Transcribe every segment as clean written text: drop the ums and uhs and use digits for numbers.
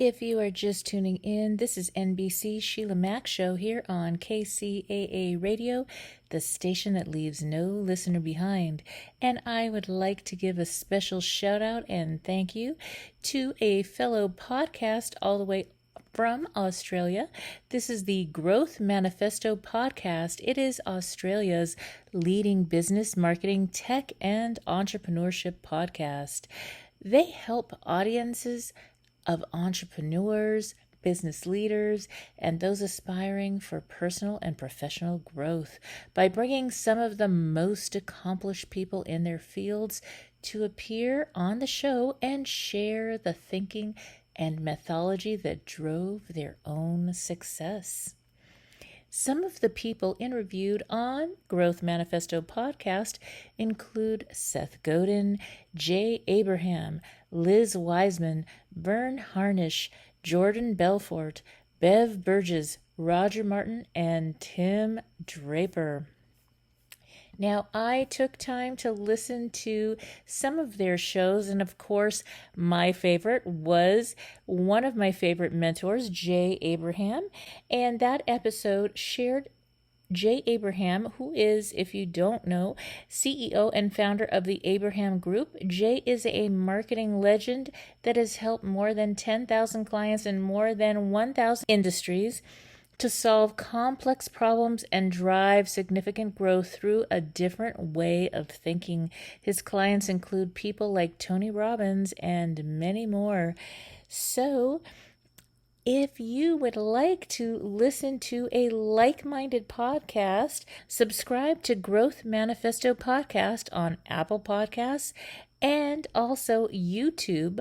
If you are just tuning in, this is NBC's Sheila Mac show here on KCAA Radio, the station that leaves no listener behind. And I would like to give a special shout out and thank you to a fellow podcast all the way from Australia. This is the Growth Manifesto podcast. It is Australia's leading business, marketing, tech, and entrepreneurship podcast. They help audiences of entrepreneurs, business leaders, and those aspiring for personal and professional growth by bringing some of the most accomplished people in their fields to appear on the show and share the thinking and methodology that drove their own success. Some of the people interviewed on Growth Manifesto podcast include Seth Godin, Jay Abraham, Liz Wiseman, Vern Harnish, Jordan Belfort, Bev Burgess, Roger Martin, and Tim Draper. Now, I took time to listen to some of their shows, and of course, my favorite was one of my favorite mentors, Jay Abraham, and that episode shared Jay Abraham, who is, if you don't know, CEO and founder of the Abraham Group. Jay is a marketing legend that has helped more than 10,000 clients in more than 1,000 industries to solve complex problems and drive significant growth through a different way of thinking. His clients include people like Tony Robbins and many more. So, if you would like to listen to a like-minded podcast, subscribe to Growth Manifesto Podcast on Apple Podcasts and also YouTube.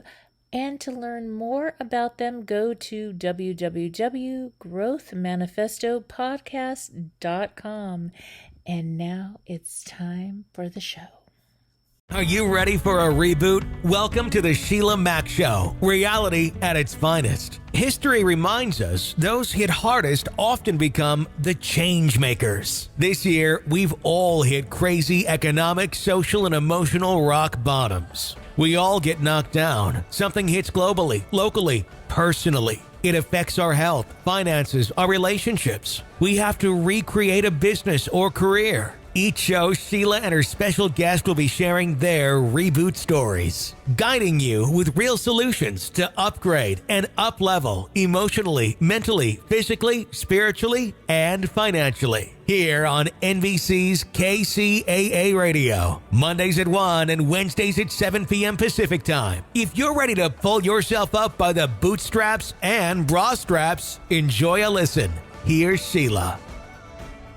And to learn more about them, go to www.growthmanifestopodcast.com. And now it's time for the show. Are you ready for a reboot? Welcome to the Sheila Mac Show, reality at its finest. History reminds us those hit hardest often become the change makers. This year, we've all hit crazy economic, social, and emotional rock bottoms. We all get knocked down. Something hits globally, locally, personally. It affects our health, finances, our relationships. We have to recreate a business or career. Each show, Sheila and her special guest will be sharing their reboot stories, guiding you with real solutions to upgrade and up-level emotionally, mentally, physically, spiritually, and financially. Here on NBC's KCAA Radio, Mondays at 1 and Wednesdays at 7 p.m. Pacific Time. If you're ready to pull yourself up by the bootstraps and bra straps, enjoy a listen. Here's Sheila.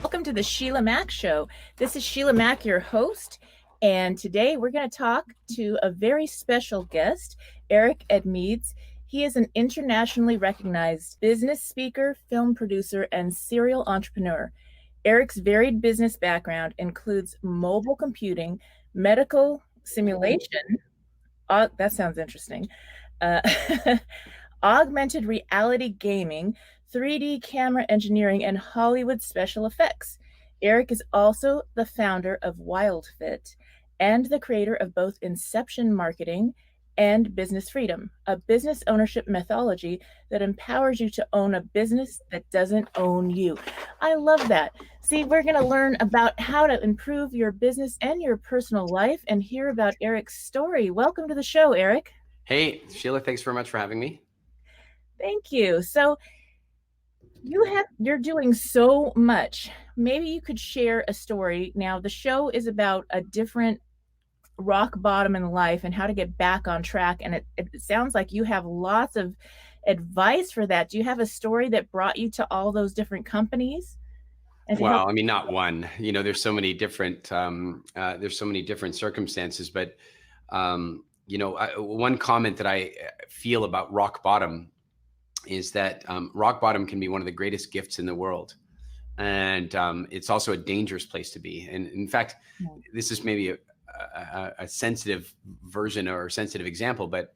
Welcome to the Sheila Mac Show. This is Sheila Mac, your host, and today we're going to talk to a very special guest, Eric Edmeades. He is an internationally recognized business speaker, film producer, and serial entrepreneur. Eric's varied business background includes mobile computing, medical simulation, that sounds interesting, augmented reality gaming, 3D camera engineering, and Hollywood special effects. Eric is also the founder of WILDFIT and the creator of both Inception marketing and Business Freedom, a business ownership methodology that empowers you to own a business that doesn't own you. I love that. See, we're going to learn about how to improve your business and your personal life and hear about Eric's story. Welcome to the show, Eric. Hey, Sheila, thanks very much for having me. Thank you. So, you're doing so much. Maybe you could share a story. Now, the show is about a different rock bottom in life and how to get back on track. And it sounds like you have lots of advice for that. Do you have a story that brought you to all those different companies? Well, I mean, not one. You know, there's so many different circumstances. But one comment that I feel about rock bottom is that rock bottom can be one of the greatest gifts in the world. And it's also a dangerous place to be. And in fact, this is maybe a sensitive version or a sensitive example, but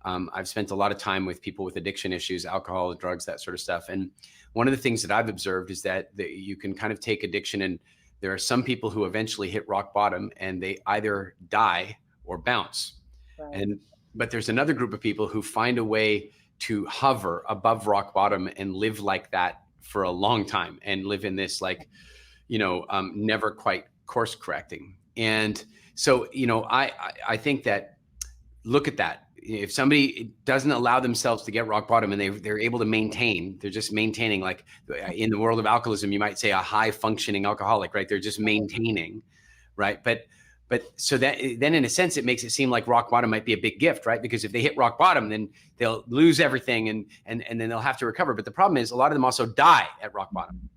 I've spent a lot of time with people with addiction issues, alcohol, drugs, that sort of stuff. And one of the things that I've observed is that you can kind of take addiction, and there are some people who eventually hit rock bottom and they either die or bounce. Right. But there's another group of people who find a way to hover above rock bottom and live like that for a long time and live in this like, never quite course correcting. And so, I think that, look at that. If somebody doesn't allow themselves to get rock bottom and they're able to maintain, they're just maintaining, like in the world of alcoholism, you might say a high functioning alcoholic, right? They're just maintaining, right? But so that then in a sense, it makes it seem like rock bottom might be a big gift, right? Because if they hit rock bottom, then they'll lose everything and then they'll have to recover. But the problem is a lot of them also die at rock bottom.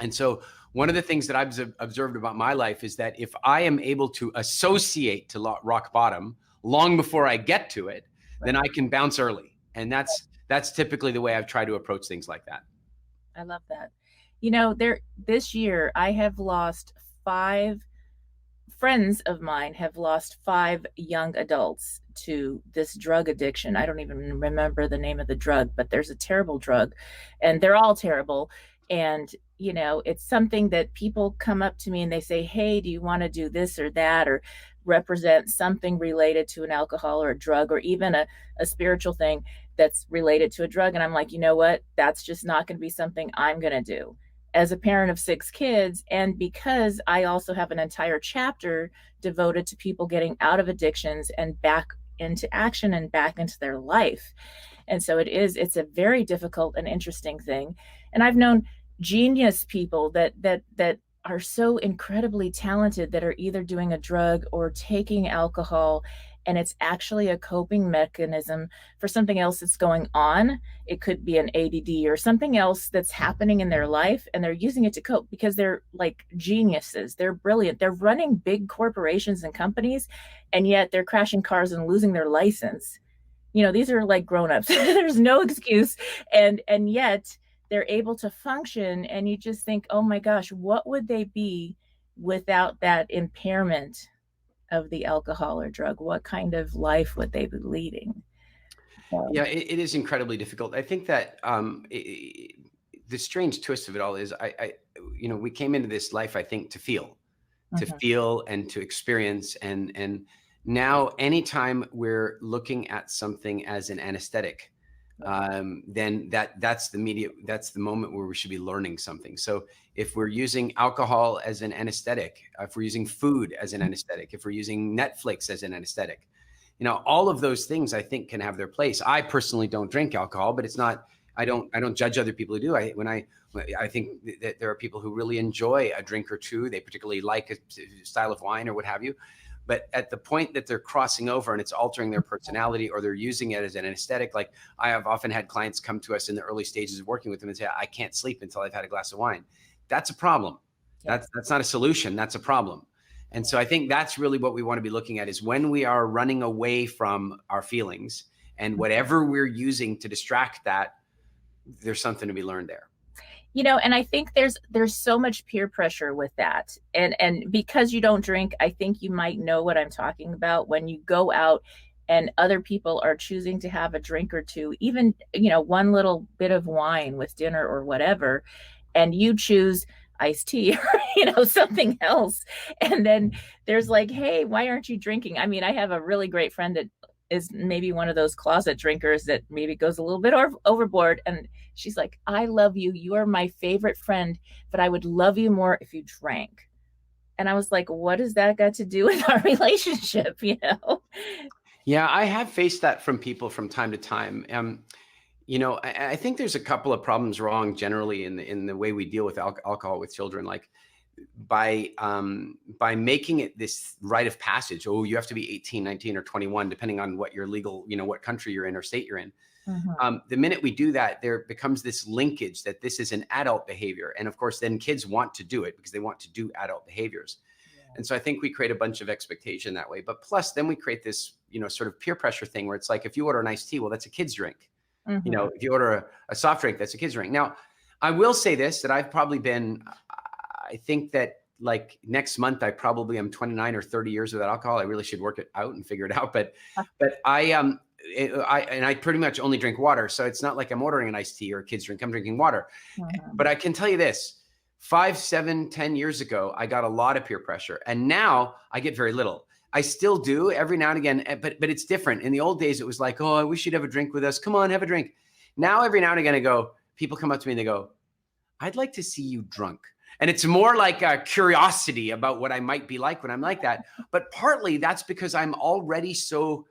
And so one of the things that I've observed about my life is that if I am able to associate to rock bottom long before I get to it, then I can bounce early. And that's typically the way I've tried to approach things like that. I love that. This year I have lost 5 friends of mine have lost 5 young adults to this drug addiction. I don't even remember the name of the drug, but there's a terrible drug and they're all terrible. And, it's something that people come up to me and they say, hey, do you want to do this or that, or represent something related to an alcohol or a drug, or even a spiritual thing that's related to a drug. And I'm like, you know what? That's just not going to be something I'm going to do. As a parent of 6 kids, and because I also have an entire chapter devoted to people getting out of addictions and back into action and back into their life. And so it's a very difficult and interesting thing. And I've known genius people that are so incredibly talented that are either doing a drug or taking alcohol, and it's actually a coping mechanism for something else that's going on. It could be an ADD or something else that's happening in their life, and they're using it to cope because they're like geniuses. They're brilliant. They're running big corporations and companies, and yet they're crashing cars and losing their license. These are like grown-ups. There's no excuse. And yet they're able to function, and you just think, oh my gosh, what would they be without that impairment of the alcohol or drug? What kind of life would they be leading? Yeah, it is incredibly difficult. I think that the strange twist of it all is we came into this life, I think, to feel and to experience. And now anytime we're looking at something as an anesthetic, then that's the moment where we should be learning something. So if we're using alcohol as an anesthetic, if we're using food as an anesthetic, if we're using Netflix as an anesthetic, all of those things I think can have their place. I personally don't drink alcohol, but it's not, I don't judge other people who do. I think that there are people who really enjoy a drink or two. They particularly like a style of wine or what have you. But at the point that they're crossing over and it's altering their personality, or they're using it as an anesthetic, like I have often had clients come to us in the early stages of working with them and say, I can't sleep until I've had a glass of wine. That's a problem. Yes. That's not a solution. That's a problem. And so I think that's really what we want to be looking at, is when we are running away from our feelings and whatever we're using to distract that, there's something to be learned there. And I think there's so much peer pressure with that. And because you don't drink, I think you might know what I'm talking about when you go out and other people are choosing to have a drink or two, even, one little bit of wine with dinner or whatever, and you choose iced tea or, something else. And then there's like, hey, why aren't you drinking? I mean, I have a really great friend that is maybe one of those closet drinkers that maybe goes a little bit overboard. And she's like, I love you. You are my favorite friend, but I would love you more if you drank. And I was like, what does that got to do with our relationship? Yeah, I have faced that from people from time to time. I think there's a couple of problems wrong generally in the way we deal with alcohol with children. Like by making it this rite of passage, you have to be 18, 19, or 21, depending on what your legal, what country you're in or state you're in. Mm-hmm. The minute we do that, there becomes this linkage that this is an adult behavior. And of course, then kids want to do it because they want to do adult behaviors. Yeah. And so I think we create a bunch of expectation that way. But plus, then we create this, sort of peer pressure thing where it's like, if you order an iced tea, well, that's a kid's drink. Mm-hmm. If you order a soft drink, that's a kid's drink. Now, I will say this, that I've probably been, I think that like next month, I probably am 29 or 30 years without alcohol. I really should work it out and figure it out. But I pretty much only drink water. So it's not like I'm ordering an iced tea or a kid's drink. I'm drinking water. Mm-hmm. But I can tell you this, 5, 7, 10 years ago, I got a lot of peer pressure. And now I get very little. I still do every now and again, but it's different. In the old days, it was like, oh, I wish you'd have a drink with us. Come on, have a drink. Now, every now and again, people come up to me and they go, I'd like to see you drunk. And it's more like a curiosity about what I might be like when I'm like that. But partly that's because I'm already so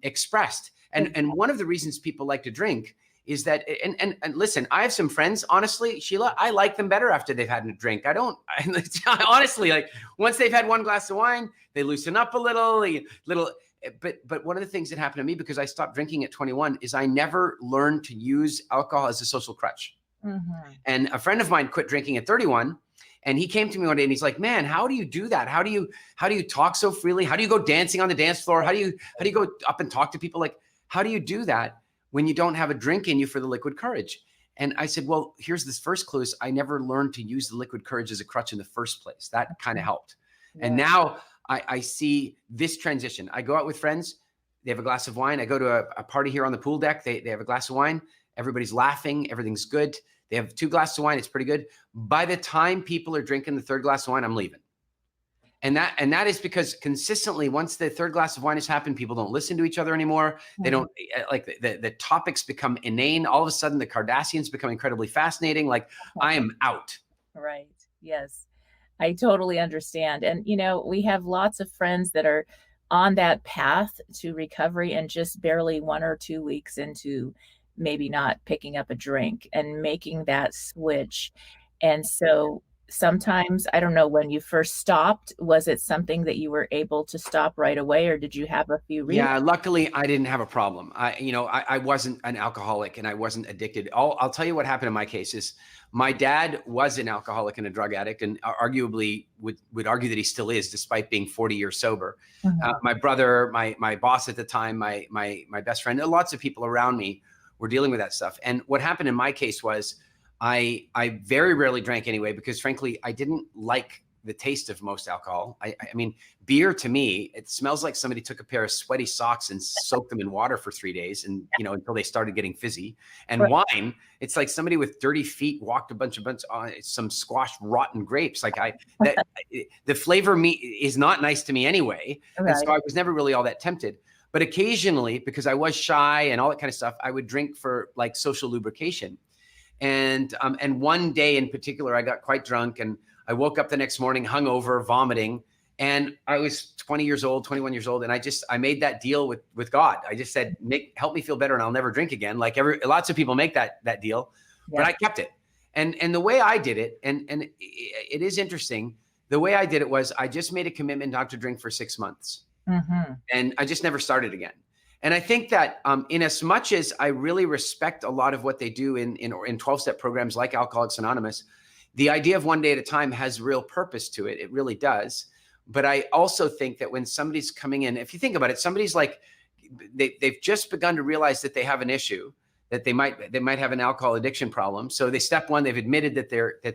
expressed. And one of the reasons people like to drink is that, and listen, I have some friends, honestly, Sheila, I like them better after they've had a drink. Honestly, like once they've had one glass of wine, they loosen up a little. But one of the things that happened to me, because I stopped drinking at 21, is I never learned to use alcohol as a social crutch. Mm-hmm. And a friend of mine quit drinking at 31, and he came to me one day and he's like, man, how do you do that? How do you talk so freely? How do you go dancing on the dance floor? How do you go up and talk to people? Like, how do you do that when you don't have a drink in you for the liquid courage? And I said, well, here's this first clue is I never learned to use the liquid courage as a crutch in the first place. That kind of helped. Yeah. And now I see this transition. I go out with friends. They have a glass of wine. I go to a party here on the pool deck. They have a glass of wine. Everybody's laughing. Everything's good. They have 2 glasses of wine. It's pretty good. By the time people are drinking the 3rd glass of wine, I'm leaving. And that is because consistently, once the 3rd glass of wine has happened, people don't listen to each other anymore. Mm-hmm. They don't like the topics become inane. All of a sudden, the Kardashians become incredibly fascinating. Like I am out. Right. Yes, I totally understand. And, we have lots of friends that are on that path to recovery and just barely 1 or 2 weeks into maybe not picking up a drink and making that switch. And so sometimes, I don't know, when you first stopped, was it something that you were able to stop right away, or did you have a few reasons? Yeah, luckily I didn't have a problem. I wasn't an alcoholic and I wasn't addicted. I'll tell you what happened in my case is my dad was an alcoholic and a drug addict, and arguably would argue that he still is, despite being 40 years sober. Mm-hmm. My brother, my boss at the time, my best friend, lots of people around me were dealing with that stuff. And what happened in my case was I very rarely drank anyway, because frankly, I didn't like the taste of most alcohol. I mean, beer to me, it smells like somebody took a pair of sweaty socks and soaked them in water for 3 days, and until they started getting fizzy. And right. Wine, it's like somebody with dirty feet walked a bunch some squashed rotten grapes. Like the flavor is not nice to me anyway. Right. And so I was never really all that tempted. But occasionally, because I was shy and all that kind of stuff, I would drink for like social lubrication. And one day in particular, I got quite drunk and I woke up the next morning hungover, vomiting, and I was 21 years old. And I made that deal with God. I just said, help me feel better and I'll never drink again. Like lots of people make that deal, yeah. But I kept it. And the way I did it, and it is interesting, the way I did it was I just made a commitment not to drink for 6 months. Mm-hmm. And I just never started again. And I think that in as much as I really respect a lot of what they do in 12-step programs like Alcoholics Anonymous, the idea of one day at a time has real purpose to it. It really does. But I also think that when somebody's coming in, if you think about it, somebody's like, they've just begun to realize that they have an issue, that they might have an alcohol addiction problem. So step one, they've admitted that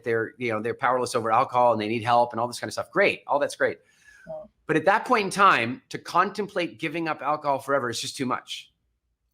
they're powerless over alcohol and they need help and all this kind of stuff. Great. All that's great. But at that point in time, to contemplate giving up alcohol forever is just too much.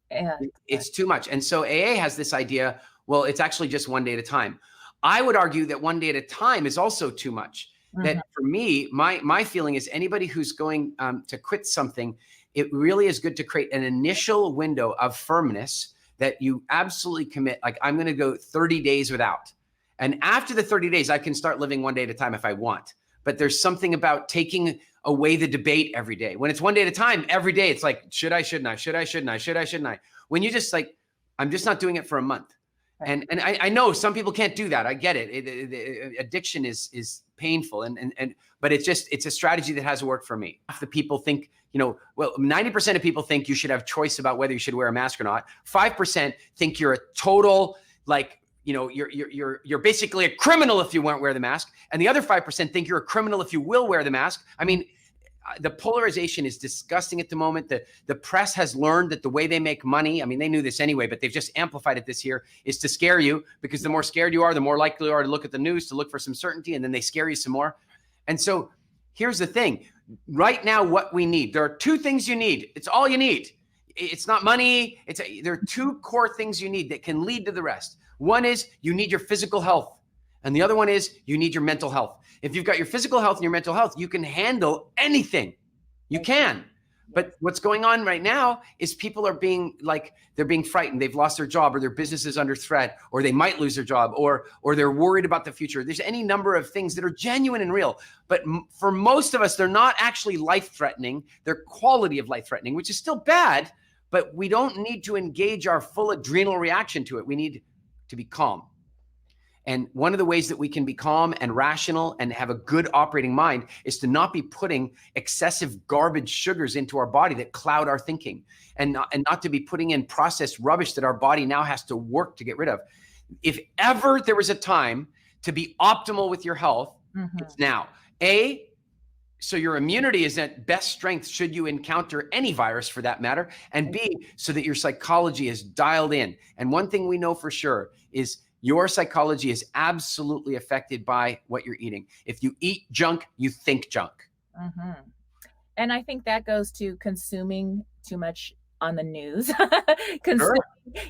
Yeah. It's too much. And so AA has this idea, well, it's actually just one day at a time. I would argue that one day at a time is also too much. Mm-hmm. That for me, my feeling is anybody who's going to quit something, it really is good to create an initial window of firmness that you absolutely commit. Like, I'm going to go 30 days without. And after the 30 days, I can start living one day at a time if I want. But there's something about taking away the debate every day. When it's one day at a time, every day, it's like, should I, shouldn't I? Should I, shouldn't I? Should I, shouldn't I? When you just like, I'm just not doing it for a month. Right. And I know some people can't do that. I get it. Addiction is painful. But it's a strategy that has worked for me. Half the people think, 90% of people think you should have choice about whether you should wear a mask or not. 5% think you're a total, you're basically a criminal if you won't wear the mask. And the other 5% think you're a criminal if you will wear the mask. I mean, the polarization is disgusting at the moment. The press has learned that the way they make money, I mean, they knew this anyway, but they've just amplified it this year, is to scare you, because the more scared you are, the more likely you are to look at the news, to look for some certainty, and then they scare you some more. And so here's the thing. Right now, what we need, there are 2 things you need. It's all you need. It's not money. There are 2 core things you need that can lead to the rest. One is you need your physical health. And the other one is you need your mental health. If you've got your physical health and your mental health, you can handle anything. You can. But what's going on right now is people are being they're being frightened. They've lost their job, or their business is under threat, or they might lose their job, or they're worried about the future. There's any number of things that are genuine and real. But for most of us, they're not actually life-threatening. They're quality of life-threatening, which is still bad, but we don't need to engage our full adrenal reaction to it. We need to be calm. And one of the ways that we can be calm and rational and have a good operating mind is to not be putting excessive garbage sugars into our body that cloud our thinking, and not to be putting in processed rubbish that our body now has to work to get rid of. If ever there was a time to be optimal with your health, it's now. So your immunity is at best strength should you encounter any virus for that matter, and B, so that your psychology is dialed in. And one thing we know for sure is your psychology is absolutely affected by what you're eating. If you eat junk, you think junk. And I think that goes to consuming too much on the news,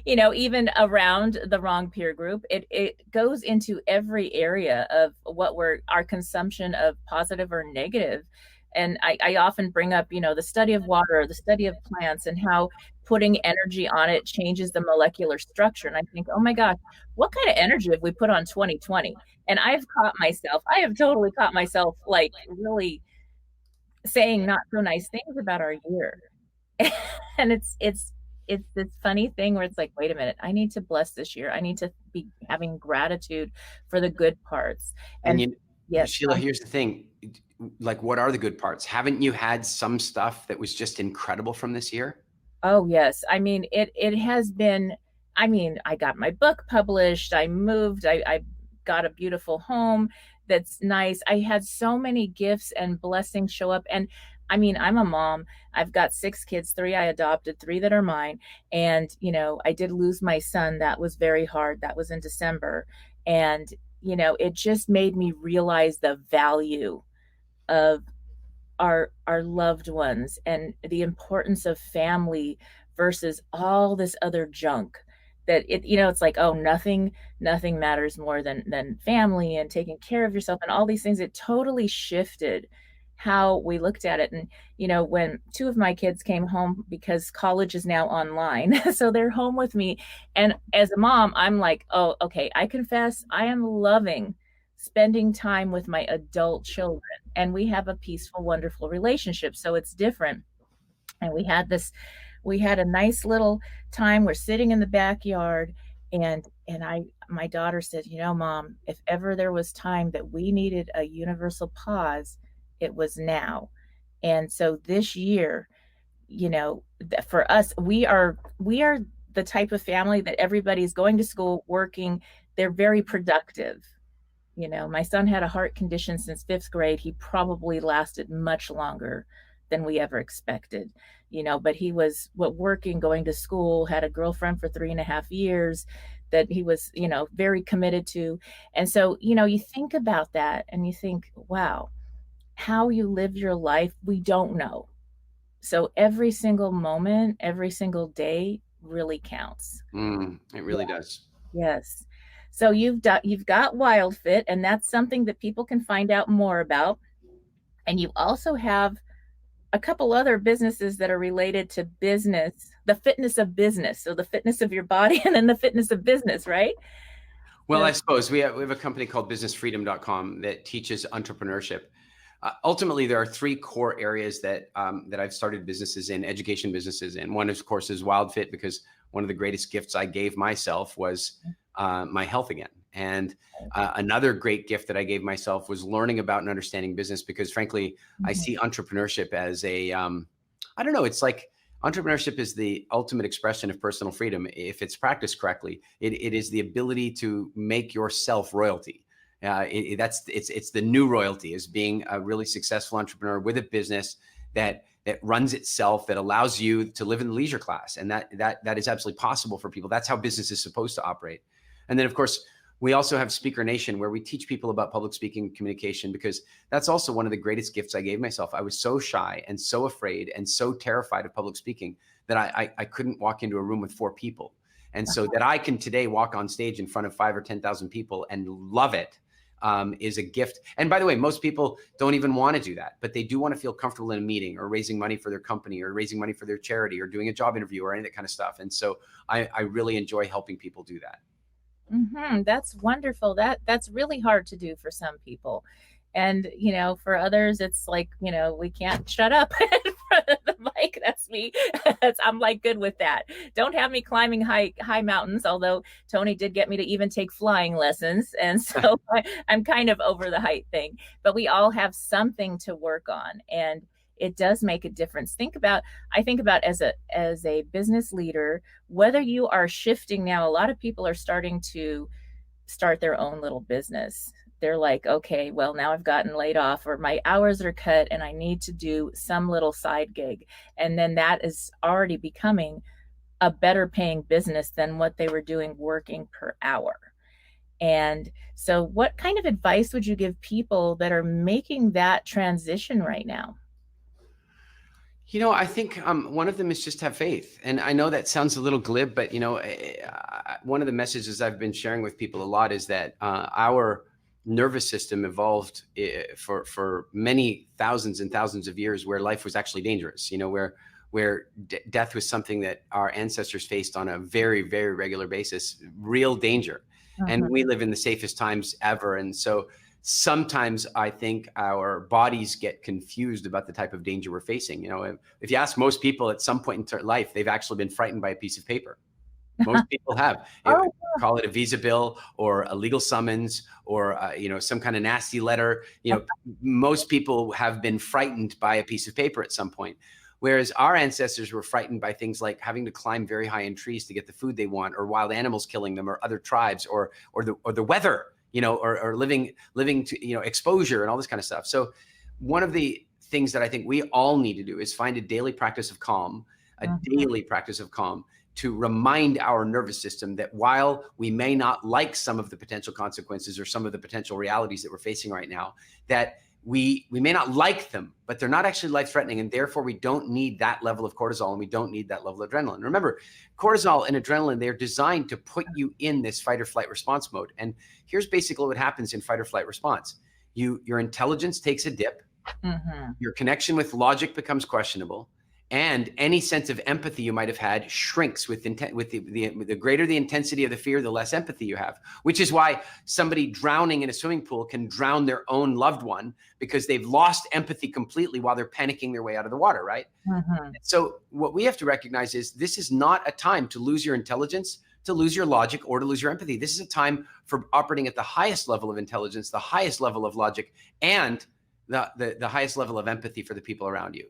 even around the wrong peer group. It goes into every area of our consumption of positive or negative. And I often bring up, the study of water, the study of plants, and how putting energy on it changes the molecular structure. And I think, oh my gosh, what kind of energy have we put on 2020? And I have totally caught myself really saying not so nice things about our year. And it's this funny thing where it's like, wait a minute, I need to bless this year. I need to be having gratitude for the good parts. And yes, Sheila, here's the thing. What are the good parts? Haven't you had some stuff that was just incredible from this year? Oh, yes. I mean, it has been, I got my book published. I moved. I got a beautiful home that's nice. I had so many gifts and blessings show up. And I'm a mom. I've got 6 kids, 3 I adopted, 3 that are mine. And, I did lose my son. That was very hard. That was in December. And, it just made me realize the value of our loved ones and the importance of family versus all this other junk that it's like, oh, nothing matters more than family and taking care of yourself and all these things. It totally shifted how we looked at it. And, when 2 of my kids came home, because college is now online, so they're home with me. And as a mom, I'm like, oh, okay, I confess I am loving spending time with my adult children, and we have a peaceful, wonderful relationship. So it's different. And we had a nice little time. We're sitting in the backyard, and my daughter said, Mom, if ever there was time that we needed a universal pause, it was now. And so this year, for us, we are the type of family that everybody's going to school, working. They're very productive. My son had a heart condition since 5th grade. He probably lasted much longer than we ever expected, but he was working, going to school, had a girlfriend for 3.5 years that he was, very committed to. And so, you think about that and you think, wow, how you live your life, we don't know. So every single moment, every single day really counts. It really does. Yes. So you've got WILDFIT, and that's something that people can find out more about. And you also have a couple other businesses that are related to business, the fitness of business. So the fitness of your body and then the fitness of business, right? Well, I suppose we have a company called businessfreedom.com that teaches entrepreneurship. Ultimately, there are 3 core areas that I've started businesses in, education businesses in. One, of course, is WILDFIT, because one of the greatest gifts I gave myself was my health again. And another great gift that I gave myself was learning about and understanding business, because frankly, I see entrepreneurship as I don't know, it's like entrepreneurship is the ultimate expression of personal freedom. If it's practiced correctly, it is the ability to make yourself royalty. It's the new royalty, is being a really successful entrepreneur with a business that runs itself, that allows you to live in the leisure class. And that is absolutely possible for people. That's how business is supposed to operate. And then, of course, we also have Speaker Nation, where we teach people about public speaking and communication, because that's also one of the greatest gifts I gave myself. I was so shy and so afraid and so terrified of public speaking that I couldn't walk into a room with 4 people. And so that I can today walk on stage in front of 5,000 or 10,000 people and love it. is a gift. And by the way, most people don't even want to do that, but they do want to feel comfortable in a meeting or raising money for their company or raising money for their charity or doing a job interview or any of that kind of stuff. And so I really enjoy helping people do that. That's wonderful. That's really hard to do for some people. And, you know, for others, it's like, you know, we can't shut up in front of the mic. That's me. I'm like good with that. Don't have me climbing high mountains, although Tony did get me to even take flying lessons. And so I'm kind of over the height thing, but we all have something to work on. And it does make a difference. I think about as a business leader, whether you are shifting now, a lot of people are starting to start their own little business. They're like, okay, well, now I've gotten laid off or my hours are cut and I need to do some little side gig. And then that is already becoming a better paying business than what they were doing working per hour. And so what kind of advice would you give people that are making that transition right now? You know, I think one of them is just have faith. And I know that sounds a little glib, but, you know, one of the messages I've been sharing with people a lot is that our nervous system evolved for many thousands and thousands of years where life was actually dangerous, you know, where death was something that our ancestors faced on a very, very regular basis, real danger. And we live in the safest times ever. And so sometimes I think our bodies get confused about the type of danger we're facing. You know, if you ask most people at some point in their life, they've actually been frightened by a piece of paper. Most people have. Call it a visa bill or a legal summons or you know, some kind of nasty letter. You know, most people have been frightened by a piece of paper at some point. Whereas our ancestors were frightened by things like having to climb very high in trees to get the food they want, or wild animals killing them, or other tribes, or the weather, you know, or living to, you know, exposure and all this kind of stuff. So one of the things that I think we all need to do is find a daily practice of calm, daily practice of calm, to remind our nervous system that while we may not like some of the potential consequences or some of the potential realities that we're facing right now, that we may not like them, but they're not actually life-threatening, and therefore we don't need that level of cortisol and we don't need that level of adrenaline. Remember, cortisol and adrenaline, they're designed to put you in this fight or flight response mode. And here's basically what happens in fight or flight response. Your intelligence takes a dip, your connection with logic becomes questionable, and any sense of empathy you might have had shrinks with the greater the intensity of the fear, the less empathy you have, which is why somebody drowning in a swimming pool can drown their own loved one, because they've lost empathy completely while they're panicking their way out of the water, right? So what we have to recognize is this is not a time to lose your intelligence, to lose your logic, or to lose your empathy. This is a time for operating at the highest level of intelligence, the highest level of logic, and the highest level of empathy for the people around you.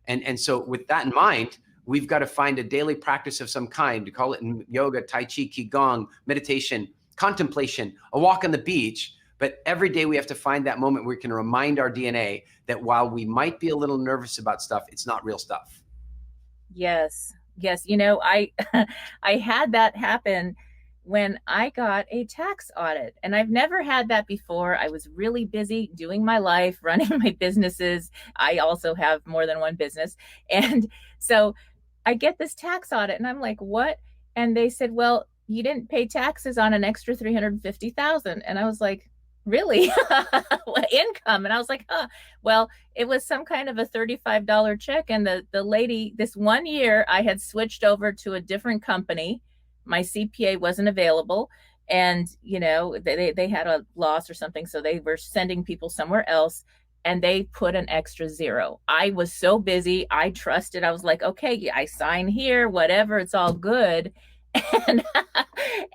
And so with that in mind, we've got to find a daily practice of some kind, to call it in yoga, Tai Chi, Qigong, meditation, contemplation, a walk on the beach. But every day we have to find that moment where we can remind our DNA that while we might be a little nervous about stuff, it's not real stuff. Yes. You know, I had that happen when I got a tax audit, and I've never had that before. I was really busy doing my life, running my businesses. I also have more than one business. And so I get this tax audit and I'm like, what? And they said, well, you didn't pay taxes on an extra $350,000. And I was like, really? Income? And I was like, well, it was some kind of a $35 check. And the lady, this one year I had switched over to a different company. My CPA wasn't available, and, you know, they had a loss or something. So they were sending people somewhere else, and they put an extra zero. I was so busy. I trusted. I was like, okay, I sign here, whatever, it's all good.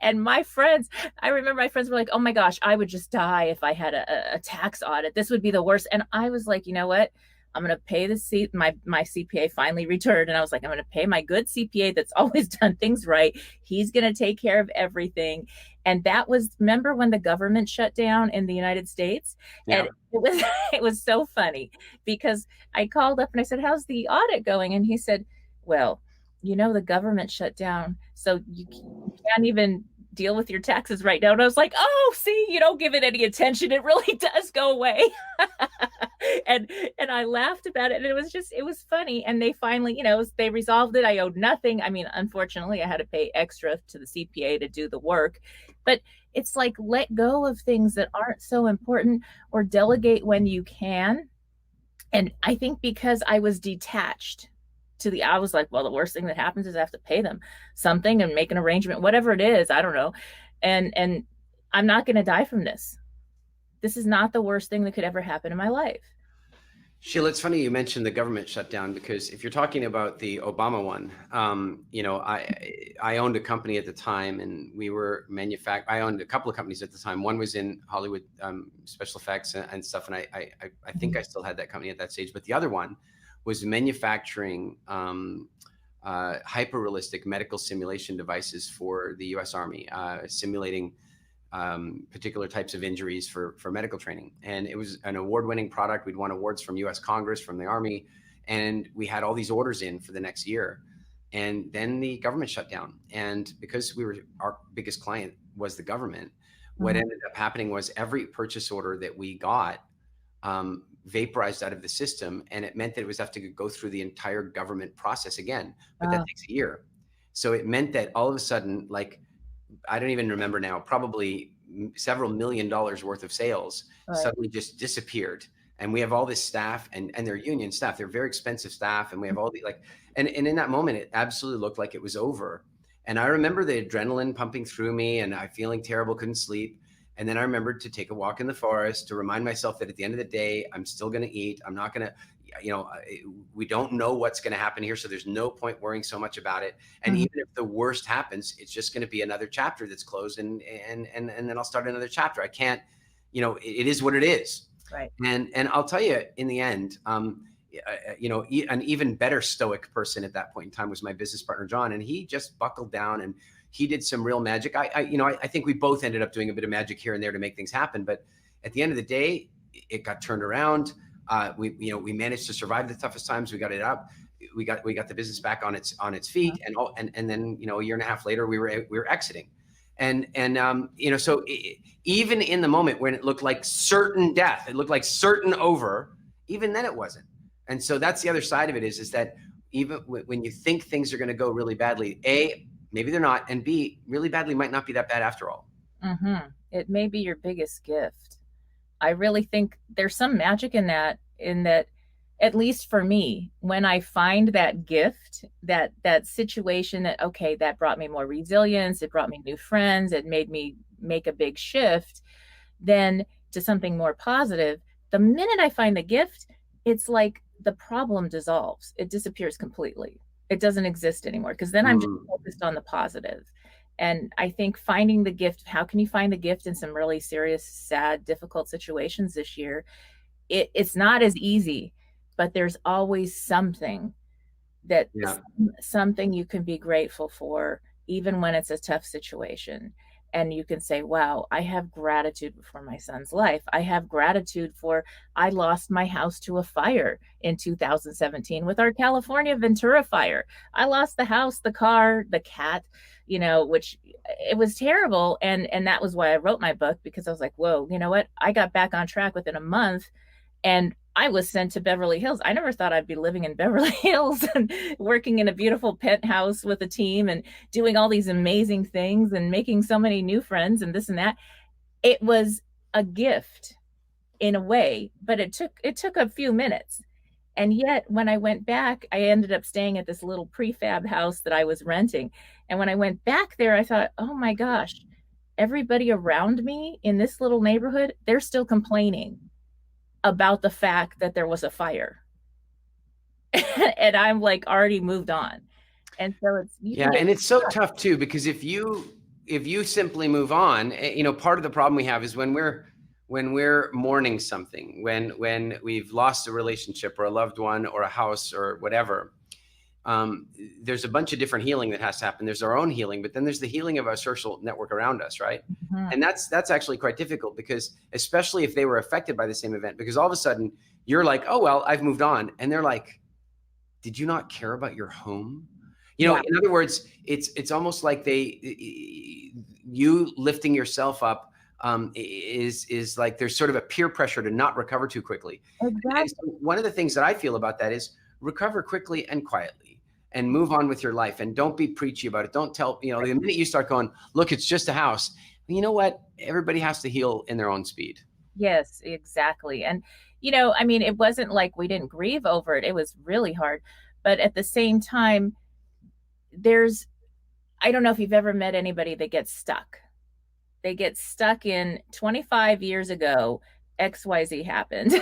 And my friends, I remember my friends were like, oh my gosh, I would just die if I had a tax audit. This would be the worst. And I was like, you know what? I'm going to pay my CPA finally returned. And I was like, I'm going to pay my good CPA that's always done things right. He's going to take care of everything. And that was, remember when the government shut down in the United States? Yeah. And it was so funny, because I called up and I said, how's the audit going? And he said, well, you know, the government shut down, so you can't even deal with your taxes right now. And I was like, oh, see, you don't give it any attention. It really does go away. and I laughed about it, and it was funny. And they finally, they resolved it. I owed nothing. I mean, unfortunately, I had to pay extra to the CPA to do the work, but it's like, let go of things that aren't so important, or delegate when you can. And I think because I was detached I was like, well, the worst thing that happens is I have to pay them something and make an arrangement, whatever it is, I don't know. And I'm not going to die from this. This is not the worst thing that could ever happen in my life. Sheila, it's funny you mentioned the government shutdown, because if you're talking about the Obama one, I owned a company at the time, and we were I owned a couple of companies at the time. One was in Hollywood, special effects and stuff, and I think I still had that company at that stage. But the other one was manufacturing hyper-realistic medical simulation devices for the U.S. Army, simulating particular types of injuries for medical training. And it was an award-winning product. We'd won awards from US Congress, from the Army, and we had all these orders in for the next year. And then the government shut down. And because our biggest client was the government, what ended up happening was every purchase order that we got vaporized out of the system. And it meant that it was have to go through the entire government process again, but that takes a year. So it meant that all of a sudden, like, I don't even remember now, probably several $1 million worth of sales suddenly just disappeared. And we have all this staff, and they're union staff. They're very expensive staff. And we have all the and in that moment, it absolutely looked like it was over. And I remember the adrenaline pumping through me, and I feeling terrible, couldn't sleep. And then I remembered to take a walk in the forest to remind myself that at the end of the day, I'm still going to eat. I'm not going to, we don't know what's going to happen here. So there's no point worrying so much about it. And even if the worst happens, it's just going to be another chapter that's closed, and then I'll start another chapter. I can't, it is what it is. Right. And I'll tell you, in the end, an even better stoic person at that point in time was my business partner, John, and he just buckled down and he did some real magic. I think we both ended up doing a bit of magic here and there to make things happen. But at the end of the day, it got turned around. We managed to survive the toughest times. We got it up. We got the business back on its feet, and then a year and a half later we were exiting, and so even in the moment when it looked like certain death, it looked like certain over, even then it wasn't. And so that's the other side of it is that even when you think things are going to go really badly, A, maybe they're not, and B, really badly might not be that bad after all. It may be your biggest gift. I really think there's some magic in that, at least for me, when I find that gift, that situation that, okay, that brought me more resilience, it brought me new friends, it made me make a big shift, then to something more positive, the minute I find the gift, it's like the problem dissolves. It disappears completely. It doesn't exist anymore, because then I'm just focused on the positive. And I think finding the gift, how can you find the gift in some really serious, sad, difficult situations this year? It's not as easy, but there's always something something you can be grateful for, even when it's a tough situation. And you can say, wow, I have gratitude for my son's life. I have gratitude for, I lost my house to a fire in 2017 with our California Ventura fire. I lost the house, the car, the cat, which it was terrible. And that was why I wrote my book, because I was like, whoa, you know what? I got back on track within a month, and I was sent to Beverly Hills. I never thought I'd be living in Beverly Hills and working in a beautiful penthouse with a team and doing all these amazing things and making so many new friends and this and that. It was a gift in a way, but it took a few minutes. And yet when I went back, I ended up staying at this little prefab house that I was renting. And when I went back there, I thought, oh my gosh, everybody around me in this little neighborhood, they're still complaining about the fact that there was a fire. And I'm like already moved on. And so and it's so tough too, because if you simply move on, part of the problem we have is when we're mourning something, when we've lost a relationship or a loved one or a house or whatever, there's a bunch of different healing that has to happen. There's our own healing, but then there's the healing of our social network around us, right? And that's actually quite difficult, because especially if they were affected by the same event, because all of a sudden you're like, oh, well, I've moved on. And they're like, did you not care about your home? In other words, it's almost like you lifting yourself up is like there's sort of a peer pressure to not recover too quickly. Exactly. And so one of the things that I feel about that is recover quickly and quietly and move on with your life, and don't be preachy about it. Don't tell, the minute you start going, look, it's just a house. You know what? Everybody has to heal in their own speed. Yes, exactly. And, I mean, it wasn't like we didn't grieve over it. It was really hard. But at the same time, I don't know if you've ever met anybody that gets stuck. They get stuck in 25 years ago, XYZ happened.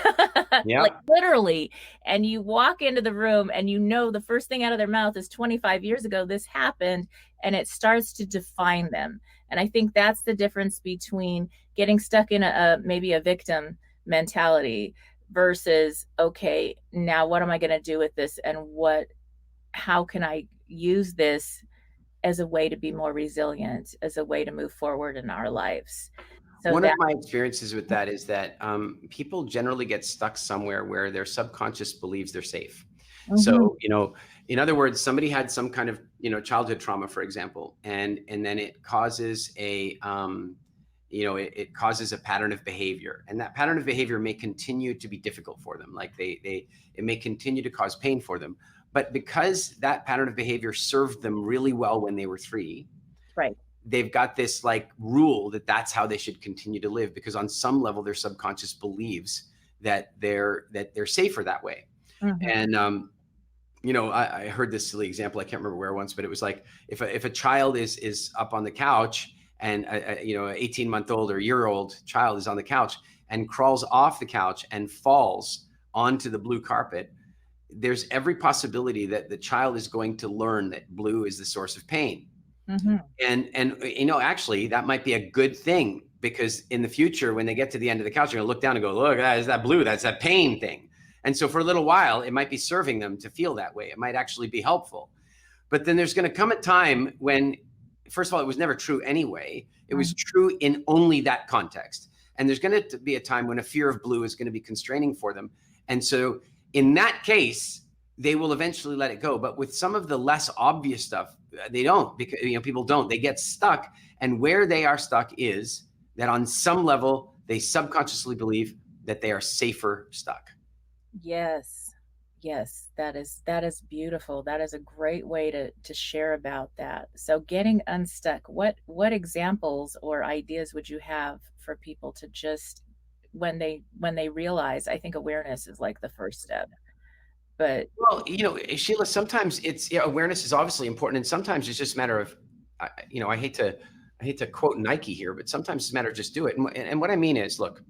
Yeah. Like literally. And you walk into the room and the first thing out of their mouth is 25 years ago, this happened, and it starts to define them. And I think that's the difference between getting stuck in maybe a victim mentality versus, okay, now what am I going to do with this? And how can I use this as a way to be more resilient, as a way to move forward in our lives? So one of my experiences with that is that people generally get stuck somewhere where their subconscious believes they're safe. Mm-hmm. So, in other words, somebody had some kind of, childhood trauma, for example, and then it causes it causes a pattern of behavior, and that pattern of behavior may continue to be difficult for them. Like it may continue to cause pain for them, but because that pattern of behavior served them really well when they were 3, right, they've got this like rule that that's how they should continue to live, because on some level their subconscious believes that they're safer that way. Mm-hmm. And I heard this silly example, I can't remember where once, but it was like if a child is up on the couch and an 18-month-old or year-old child is on the couch and crawls off the couch and falls onto the blue carpet, there's every possibility that the child is going to learn that blue is the source of pain. Mm-hmm. And actually that might be a good thing, because in the future, when they get to the end of the couch, you're gonna look down and go, look, is that blue? That's that pain thing. And so for a little while, it might be serving them to feel that way. It might actually be helpful. But then there's going to come a time when, first of all, it was never true anyway. It was true in only that context. And there's going to be a time when a fear of blue is going to be constraining for them. And so in that case, they will eventually let it go. But with some of the less obvious stuff, they don't, because people don't. They get stuck. And where they are stuck is that on some level, they subconsciously believe that they are safer stuck. Yes, that is beautiful. That is a great way to share about that. So getting unstuck, what examples or ideas would you have for people to just, when they realize, I think awareness is like the first step. But well, Sheila, sometimes it's awareness is obviously important, and sometimes it's just a matter of, I hate to quote Nike here, but sometimes it's a matter of just do it. And what I mean is, look,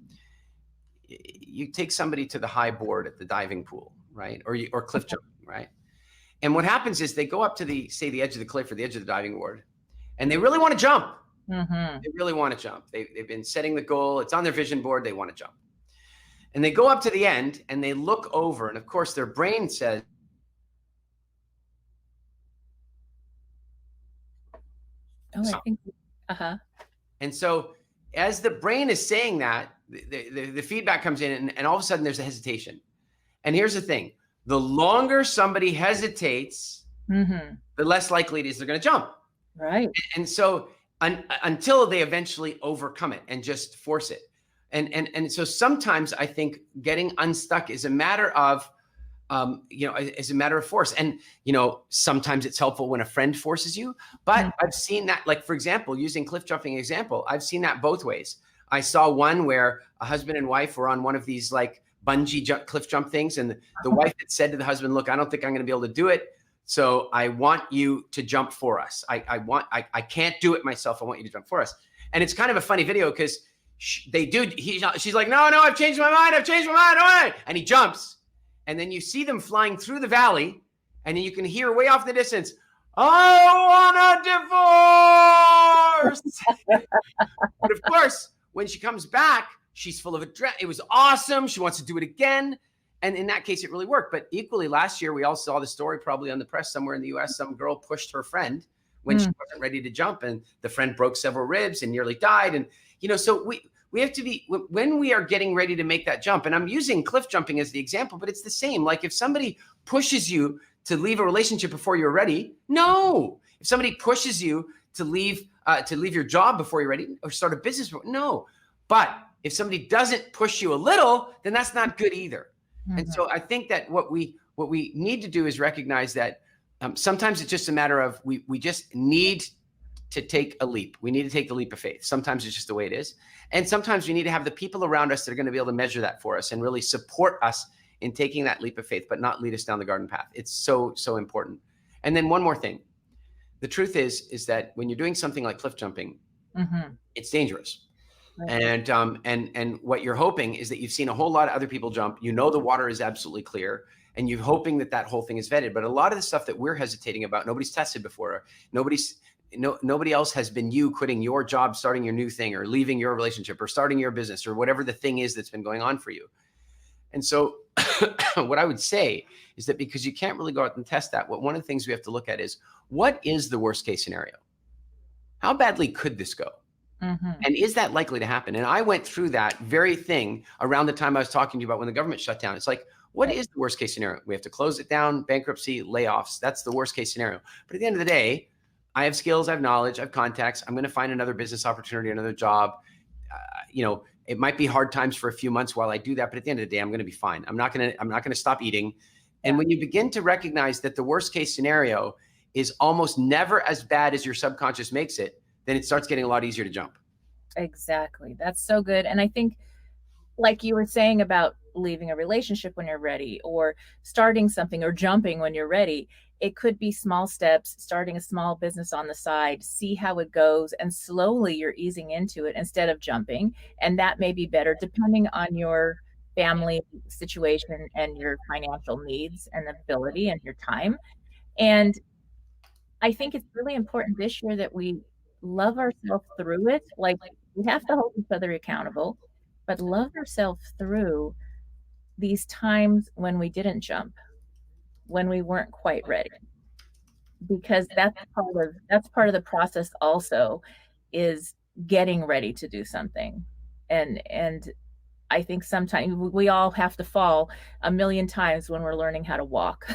you take somebody to the high board at the diving pool, right? Or cliff jumping, right? And what happens is they go up to the edge of the cliff or the edge of the diving board, and they really want to jump. Mm-hmm. They really want to jump. They've been setting the goal. It's on their vision board. They want to jump. And they go up to the end and they look over. And of course, their brain says, I think, And so as the brain is saying that, the feedback comes in, and all of a sudden there's a hesitation. And here's the thing: the longer somebody hesitates, mm-hmm. the less likely it is they're going to jump. Right. And so until they eventually overcome it and just force it. And so sometimes I think getting unstuck is a matter of, is a matter of force. And, sometimes it's helpful when a friend forces you, but mm-hmm. I've seen that, like, for example, using cliff jumping example, I've seen that both ways. I saw one where a husband and wife were on one of these like bungee cliff jump things. And the wife had said to the husband, look, I don't think I'm going to be able to do it. So I want you to jump for us. I can't do it myself. I want you to jump for us. And it's kind of a funny video because she's like, no, I've changed my mind. All right. And he jumps. And then you see them flying through the valley. And then you can hear way off in the distance, I want a divorce. But of course, when she comes back, she's full of adrenaline. It was awesome. She wants to do it again. And in that case, it really worked. But equally, last year, we all saw the story probably on the press somewhere in the US. Some girl pushed her friend when she wasn't ready to jump. And the friend broke several ribs and nearly died. And, so we have to be, when we are getting ready to make that jump, and I'm using cliff jumping as the example, but it's the same. Like if somebody pushes you to leave a relationship before you're ready, no. If somebody pushes you to leave your job before you're ready or start a business, no. But if somebody doesn't push you a little, then that's not good either. Mm-hmm. And so I think that what we need to do is recognize that sometimes it's just a matter of we just need to take a leap. We need to take the leap of faith. Sometimes it's just the way it is. And sometimes we need to have the people around us that are going to be able to measure that for us and really support us in taking that leap of faith, but not lead us down the garden path. It's so, so important. And then one more thing. The truth is that when you're doing something like cliff jumping, it's dangerous. Right. And what you're hoping is that you've seen a whole lot of other people jump. You know the water is absolutely clear, and you're hoping that that whole thing is vetted. But a lot of the stuff that we're hesitating about, nobody's tested before. Nobody else has been you quitting your job, starting your new thing, or leaving your relationship, or starting your business, or whatever the thing is that's been going on for you. And so what I would say is that because you can't really go out and test that, one of the things we have to look at is, what is the worst case scenario? How badly could this go? And is that likely to happen? And I went through that very thing around the time I was talking to you about when the government shut down. It's like, what is the worst case scenario? We have to close it down, bankruptcy, layoffs. That's the worst case scenario. But at the end of the day, I have skills, I have knowledge, I have contacts. I'm going to find another business opportunity, another job. It might be hard times for a few months while I do that, but at the end of the day, I'm going to be fine. I'm not going to stop eating. And when you begin to recognize that the worst case scenario is almost never as bad as your subconscious makes it, then it starts getting a lot easier to jump. Exactly. That's so good. And I think, like you were saying about leaving a relationship when you're ready, or starting something, or jumping when you're ready, it could be small steps, starting a small business on the side, see how it goes, and slowly you're easing into it instead of jumping. And that may be better depending on your family situation and your financial needs and ability and your time. And I think it's really important this year that we love ourselves through it. Like, we have to hold each other accountable, but love ourselves through these times when we didn't jump, when we weren't quite ready, because that's part of the process also, is getting ready to do something. And I think sometimes we all have to fall a million times when we're learning how to walk,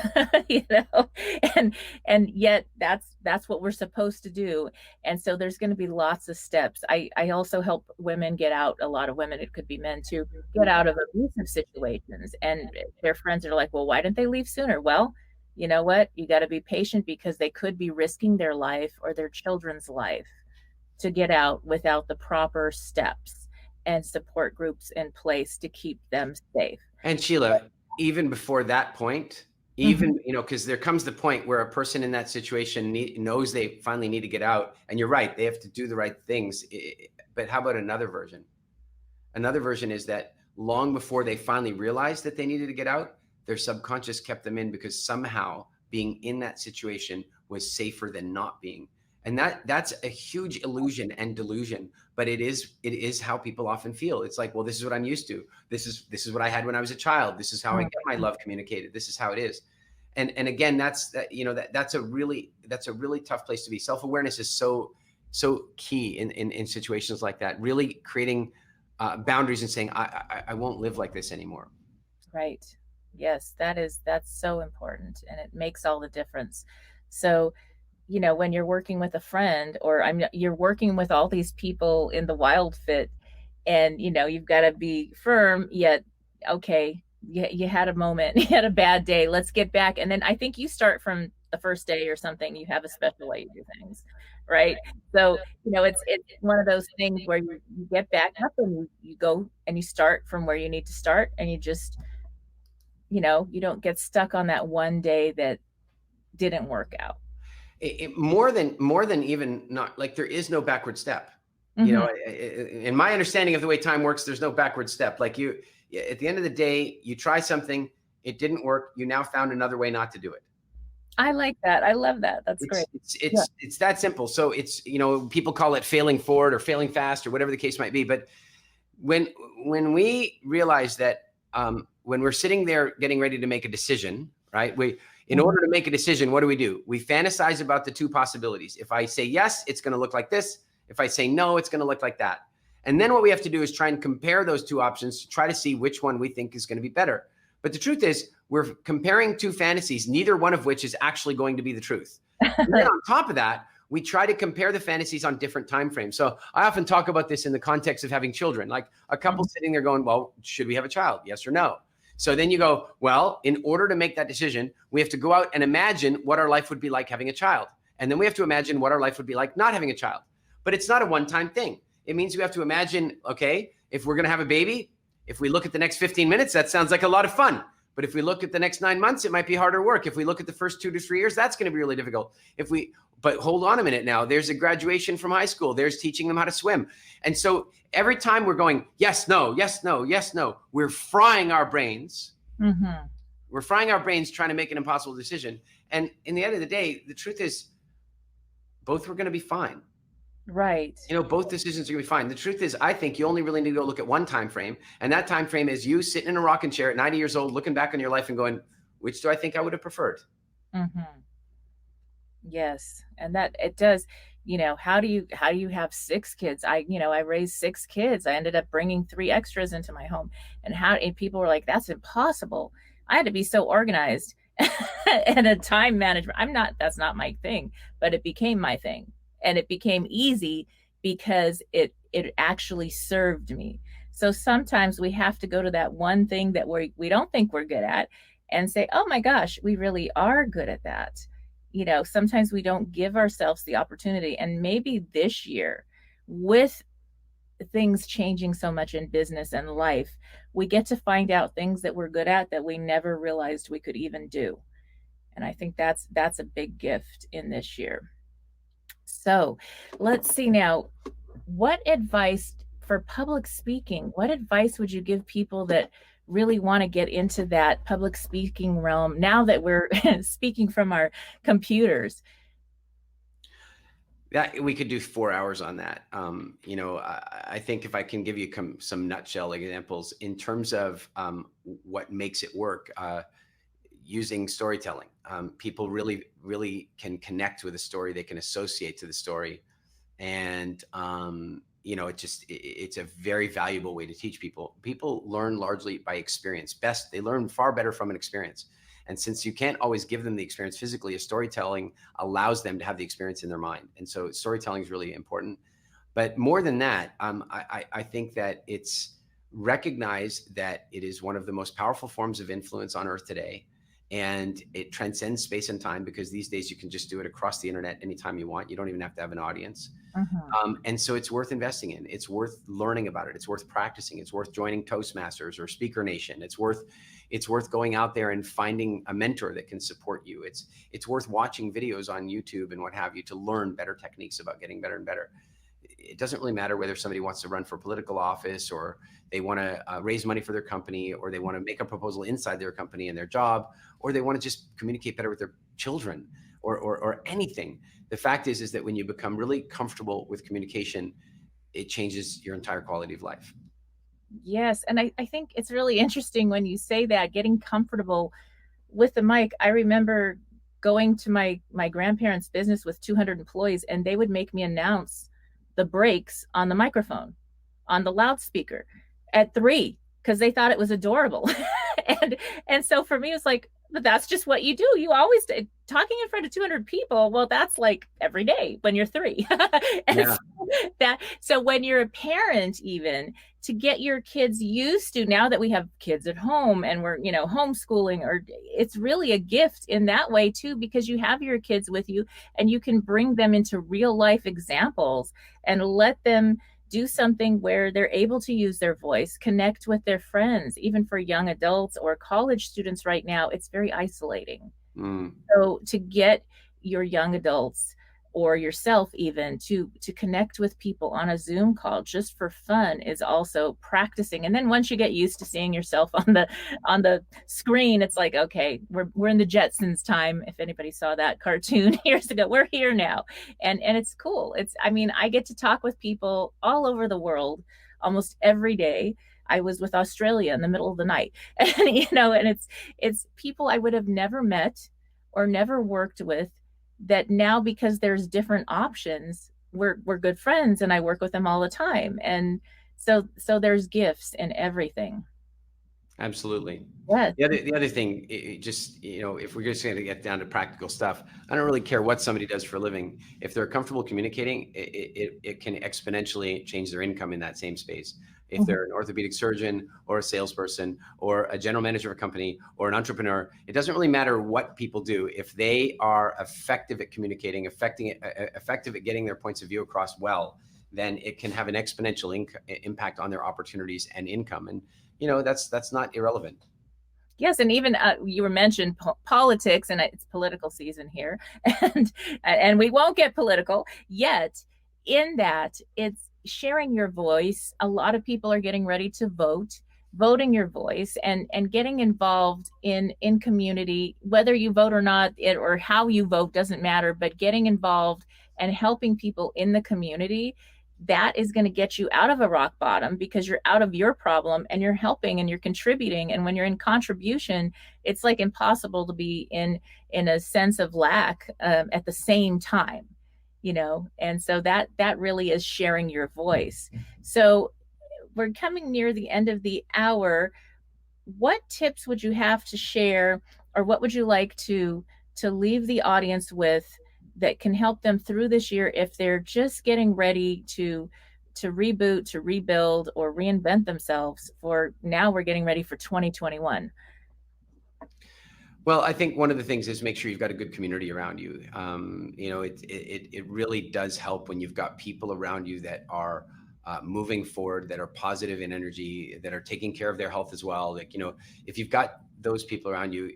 and yet that's what we're supposed to do. And so there's going to be lots of steps. I also help women get out, a lot of women, it could be men too, get out of abusive situations. And their friends are like, well, why didn't they leave sooner? Well, you know what? You got to be patient, because they could be risking their life or their children's life to get out without the proper steps and support groups in place to keep them safe. And Sheila, even before that point, because there comes the point where a person in that situation knows they finally need to get out. And you're right, they have to do the right things. But how about another version? Another version is that long before they finally realized that they needed to get out, their subconscious kept them in, because somehow being in that situation was safer than not being. And that's a huge illusion and delusion, but it is how people often feel. It's like, well, this is what I'm used to. This is what I had when I was a child. This is how I get my love communicated. This is how it is. And again, that's a really tough place to be. Self-awareness is so key in situations like that. Really creating boundaries and saying, I won't live like this anymore. Right. Yes, that's so important, and it makes all the difference. So, when you're working with a friend, or you're working with all these people in the WILDFIT, and you've got to be firm, yet okay, you had a moment, you had a bad day, let's get back. And then I think you start from the first day or something, you have a special way you do things, right? So it's one of those things where you get back up, and you go and you start from where you need to start, and you just you don't get stuck on that one day that didn't work out. More than even not, like, there is no backward step. In my understanding of the way time works, there's no backward step. Like, at the end of the day, you try something, it didn't work, you now found another way not to do it. I like that. I love that. That's great. It's that simple. So it's, people call it failing forward or failing fast or whatever the case might be. But when we realize that when we're sitting there getting ready to make a decision, right? In order to make a decision, what do? We fantasize about the two possibilities. If I say yes, it's going to look like this. If I say no, it's going to look like that. And then what we have to do is try and compare those two options to try to see which one we think is going to be better. But the truth is, we're comparing two fantasies, neither one of which is actually going to be the truth. And then on top of that, we try to compare the fantasies on different time frames. So I often talk about this in the context of having children, like a couple sitting there going, well, should we have a child? Yes or no? So then you go, well, in order to make that decision, we have to go out and imagine what our life would be like having a child. And then we have to imagine what our life would be like not having a child. But it's not a one-time thing. It means we have to imagine, okay, if we're going to have a baby, if we look at the next 15 minutes, that sounds like a lot of fun. But if we look at the next 9 months, it might be harder work. If we look at the first 2 to 3 years, that's going to be really difficult. But hold on a minute now, there's a graduation from high school. There's teaching them how to swim. And so every time we're going, yes, no, yes, no, yes, no, we're frying our brains. Mm-hmm. We're frying our brains trying to make an impossible decision. And in the end of the day, the truth is both were going to be fine. Right. Both decisions are going to be fine. The truth is, I think you only really need to go look at one time frame. And that time frame is you sitting in a rocking chair at 90 years old, looking back on your life and going, which do I think I would have preferred? Mm-hmm. Yes. And that it does, how do you have 6 kids? I raised 6 kids. I ended up bringing 3 extras into my home, and people were like, that's impossible. I had to be so organized and a time management. That's not my thing, but it became my thing. And it became easy because it actually served me. So sometimes we have to go to that one thing that we don't think we're good at and say, oh my gosh, we really are good at that. Sometimes we don't give ourselves the opportunity. And maybe this year, with things changing so much in business and life, we get to find out things that we're good at that we never realized we could even do. And I think that's a big gift in this year. So let's see now, what advice for public speaking, what advice would you give people that really want to get into that public speaking realm now that we're speaking from our computers? Yeah, we could do 4 hours on that. I think if I can give you some nutshell examples in terms of what makes it work, using storytelling. People really, really can connect with a story. They can associate to the story. And, it's a very valuable way to teach people. People learn largely by experience. They learn far better from an experience. And since you can't always give them the experience physically, a storytelling allows them to have the experience in their mind. And so storytelling is really important. But more than that, I think that it's recognized that it is one of the most powerful forms of influence on earth today. And it transcends space and time, because these days you can just do it across the internet anytime you want. You don't even have to have an audience. Mm-hmm. And so it's worth investing in. It's worth learning about it. It's worth practicing. It's worth joining Toastmasters or Speaker Nation. It's worth going out there and finding a mentor that can support you. It's worth watching videos on YouTube and what have you to learn better techniques about getting better and better. It doesn't really matter whether somebody wants to run for political office, or they want to raise money for their company, or they want to make a proposal inside their company and their job, or they want to just communicate better with their children, or anything. The fact is that when you become really comfortable with communication, it changes your entire quality of life. Yes. And I think it's really interesting when you say that, getting comfortable with the mic. I remember going to my grandparents' business with 200 employees, and they would make me announce the breaks on the microphone, on the loudspeaker at 3, because they thought it was adorable. and so for me, it's like, but that's just what you do. You always talking in front of 200 people. Well, that's like every day when you're 3. So when you're a parent, even to get your kids used to, now that we have kids at home and we're, homeschooling, or it's really a gift in that way too, because you have your kids with you and you can bring them into real life examples and let them do something where they're able to use their voice, connect with their friends. Even for young adults or college students right now, it's very isolating. So to get your young adults or yourself even to connect with people on a Zoom call just for fun is also practicing. And then once you get used to seeing yourself on the screen, it's like, okay, we're in the Jetsons time. If anybody saw that cartoon years ago, we're here now. And it's cool. I get to talk with people all over the world almost every day. I was with Australia in the middle of the night, and it's people I would have never met or never worked with, that now, because there's different options, we're good friends, and I work with them all the time. And so there's gifts in everything. Absolutely. Yes. The other thing, just, if we're just going to get down to practical stuff, I don't really care what somebody does for a living. If they're comfortable communicating, it can exponentially change their income in that same space. If they're an orthopedic surgeon or a salesperson or a general manager of a company or an entrepreneur, it doesn't really matter what people do. If they are effective at communicating, effective at getting their points of view across well, then it can have an exponential impact on their opportunities and income. And that's not irrelevant. Yes, and even you were mentioned politics, and it's political season here, and we won't get political yet. In that, it's sharing your voice. A lot of people are getting ready to voting your voice, and getting involved in community. Whether you vote or not, or how you vote doesn't matter. But getting involved and helping people in the community, that is going to get you out of a rock bottom, because you're out of your problem and you're helping and you're contributing. And when you're in contribution, it's like impossible to be in a sense of lack at the same time, and so that really is sharing your voice. So we're coming near the end of the hour. What tips would you have to share, or what would you like to leave the audience with that can help them through this year if they're just getting ready to reboot, to rebuild, or reinvent themselves for now we're getting ready for 2021? Well, I think one of the things is make sure you've got a good community around you. It really does help when you've got people around you that are moving forward, that are positive in energy, that are taking care of their health as well. Like, if you've got those people around you,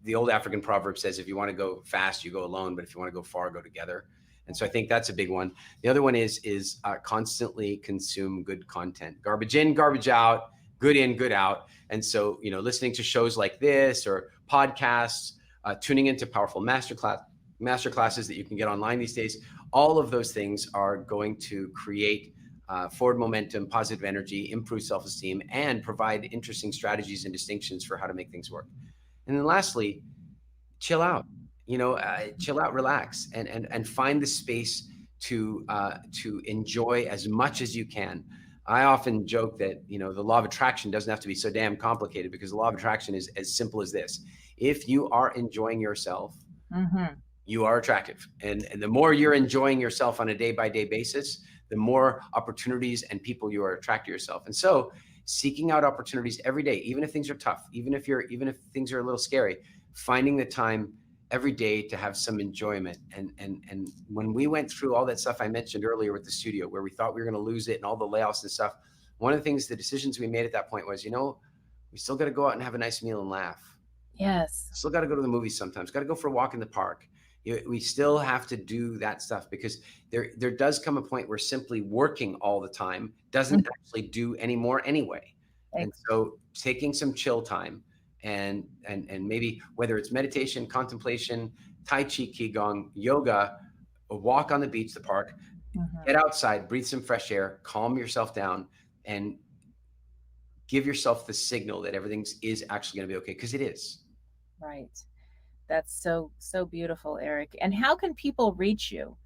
the old African proverb says, if you want to go fast, you go alone, but if you want to go far, go together. And so I think that's a big one. The other one is constantly consume good content, garbage in, garbage out, good in, good out. And so, listening to shows like this or podcasts, tuning into powerful master classes that you can get online these days, all of those things are going to create forward momentum, positive energy, improve self-esteem, and provide interesting strategies and distinctions for how to make things work. And then lastly, chill out, chill out, relax, and find the space to enjoy as much as you can. I often joke that, the law of attraction doesn't have to be so damn complicated, because the law of attraction is as simple as this. If you are enjoying yourself, you are attractive. And the more you're enjoying yourself on a day-by-day basis, the more opportunities and people you are attract to yourself. And so seeking out opportunities every day, even if things are tough, even if things are a little scary, finding the time every day to have some enjoyment. And when we went through all that stuff I mentioned earlier with the studio, where we thought we were going to lose it and all the layoffs and stuff, one of the things, the decisions we made at that point was, we still got to go out and have a nice meal and laugh. Yes. Still got to go to the movies sometimes, got to go for a walk in the park. We still have to do that stuff, because there does come a point where simply working all the time doesn't actually do any more anyway. And so taking some chill time and maybe whether it's meditation, contemplation, Tai Chi, Qigong, yoga, a walk on the beach, the park, get outside, breathe some fresh air, calm yourself down, and give yourself the signal that everything is actually going to be okay, because it is. Right. That's so beautiful, Eric. And how can people reach you?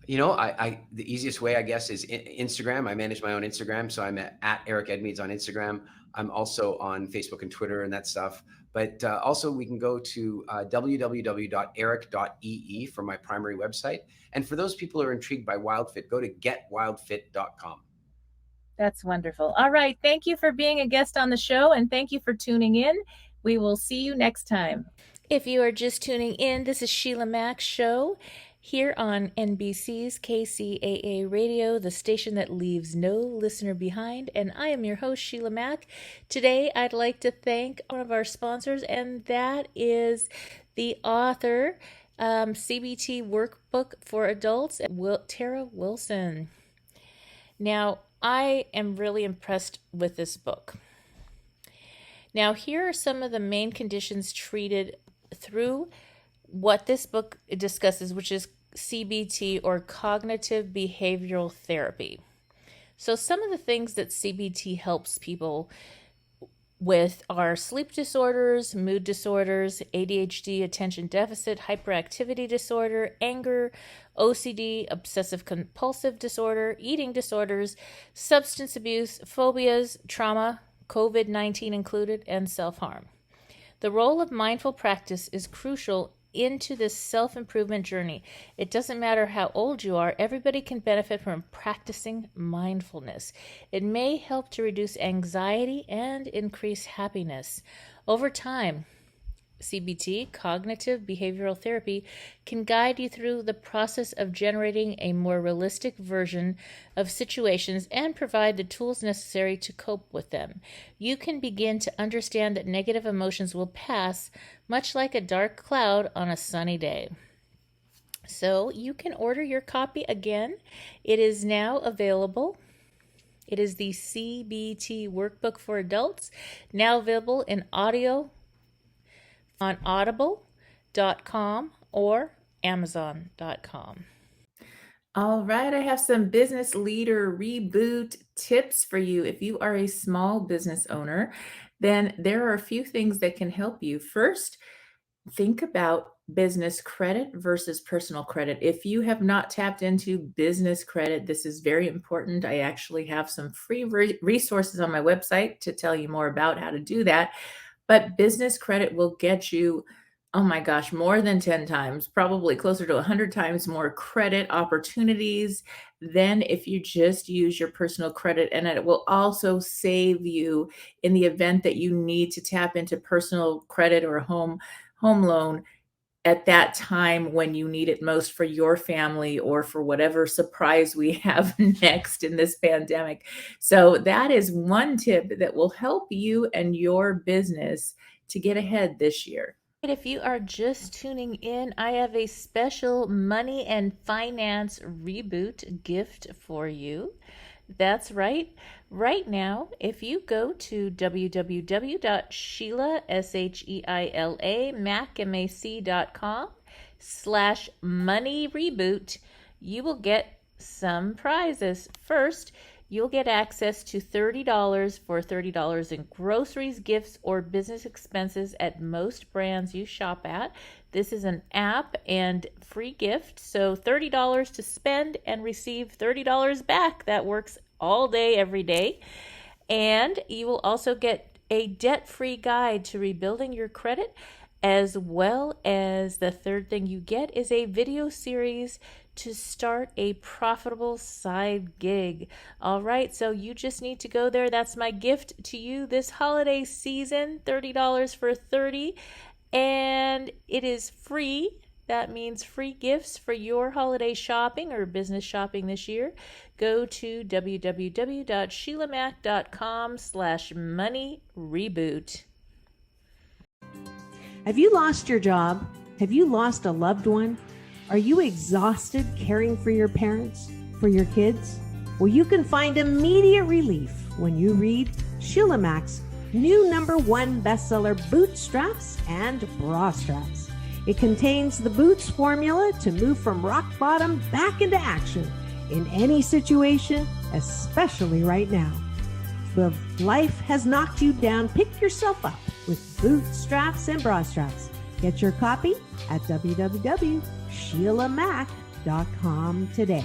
The easiest way, I guess, is Instagram. I manage my own Instagram. So I'm at Eric Edmeades on Instagram. I'm also on Facebook and Twitter and that stuff. But also we can go to www.eric.ee for my primary website. And for those people who are intrigued by WILDFIT, go to getwildfit.com. That's wonderful. All right. Thank you for being a guest on the show, and thank you for tuning in. We will see you next time. If you are just tuning in, this is Sheila Mac's show here on NBC's KCAA Radio, the station that leaves no listener behind. And I am your host, Sheila Mac. Today, I'd like to thank one of our sponsors, and that is the author, CBT Workbook for Adults, Tara Wilson. Now, I am really impressed with this book. Now, here are some of the main conditions treated through what this book discusses, which is CBT, or cognitive behavioral therapy. So some of the things that CBT helps people with are sleep disorders, mood disorders, ADHD, attention deficit, hyperactivity disorder, anger, OCD, obsessive compulsive disorder, eating disorders, substance abuse, phobias, trauma, COVID-19 included, and self-harm. The role of mindful practice is crucial into this self-improvement journey. It doesn't matter how old you are, everybody can benefit from practicing mindfulness. It may help to reduce anxiety and increase happiness. Over time, CBT, cognitive behavioral therapy, can guide you through the process of generating a more realistic version of situations and provide the tools necessary to cope with them. You can begin to understand that negative emotions will pass, much like a dark cloud on a sunny day. So you can order your copy again. It is now available. It is the CBT Workbook for Adults, now available in audio on audible.com or amazon.com. All right, I have some business leader reboot tips for you. If you are a small business owner, then there are a few things that can help you. First, think about business credit versus personal credit. If you have not tapped into business credit, this is very important. I actually have some free resources on my website to tell you more about how to do that. But business credit will get you, oh my gosh, more than 10 times, probably closer to 100 times more credit opportunities than if you just use your personal credit. And it will also save you in the event that you need to tap into personal credit or a home loan at that time when you need it most for your family or for whatever surprise we have next in this pandemic. So that is one tip that will help you and your business to get ahead this year. If you are just tuning in, I have a special money and finance reboot gift for you. That's right. Right now, if you go to www.SheilaMac.com/money-reboot, you will get some prizes. First, you'll get access to $30 for $30 in groceries, gifts, or business expenses at most brands you shop at. This is an app and free gift, so $30 to spend and receive $30 back. That works all day, every day. And you will also get a debt-free guide to rebuilding your credit, as well as the third thing you get is a video series to start a profitable side gig. All right, so you just need to go there. That's my gift to you this holiday season, $30 for 30, and it is free. That means free gifts for your holiday shopping or business shopping this year. Go to www.SheilaMac.com/money-reboot. Have you lost your job? Have you lost a loved one? Are you exhausted caring for your parents, for your kids? Well, you can find immediate relief when you read Sheila Mac's new #1 bestseller, Bootstraps and Bra Straps. It contains the Boots formula to move from rock bottom back into action in any situation, especially right now. If life has knocked you down, pick yourself up with Bootstraps and Bra Straps. Get your copy at www.SheilaMac.com today.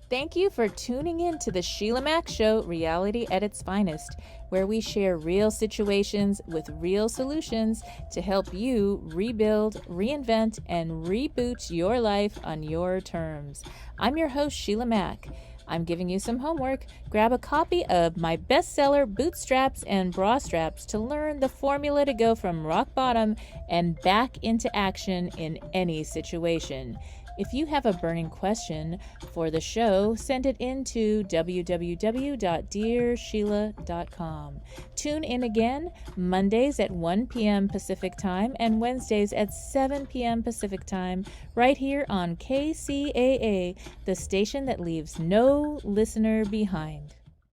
Thank you for tuning in to the Sheila Mac Show, reality at its finest, where we share real situations with real solutions to help you rebuild, reinvent, and reboot your life on your terms. I'm your host, Sheila Mac. I'm giving you some homework. Grab a copy of my bestseller, Bootstraps and Bra Straps, to learn the formula to go from rock bottom and back into action in any situation. If you have a burning question for the show, send it in to www.dearsheila.com. Tune in again Mondays at 1 p.m. Pacific Time and Wednesdays at 7 p.m. Pacific Time, right here on KCAA, the station that leaves no listener behind.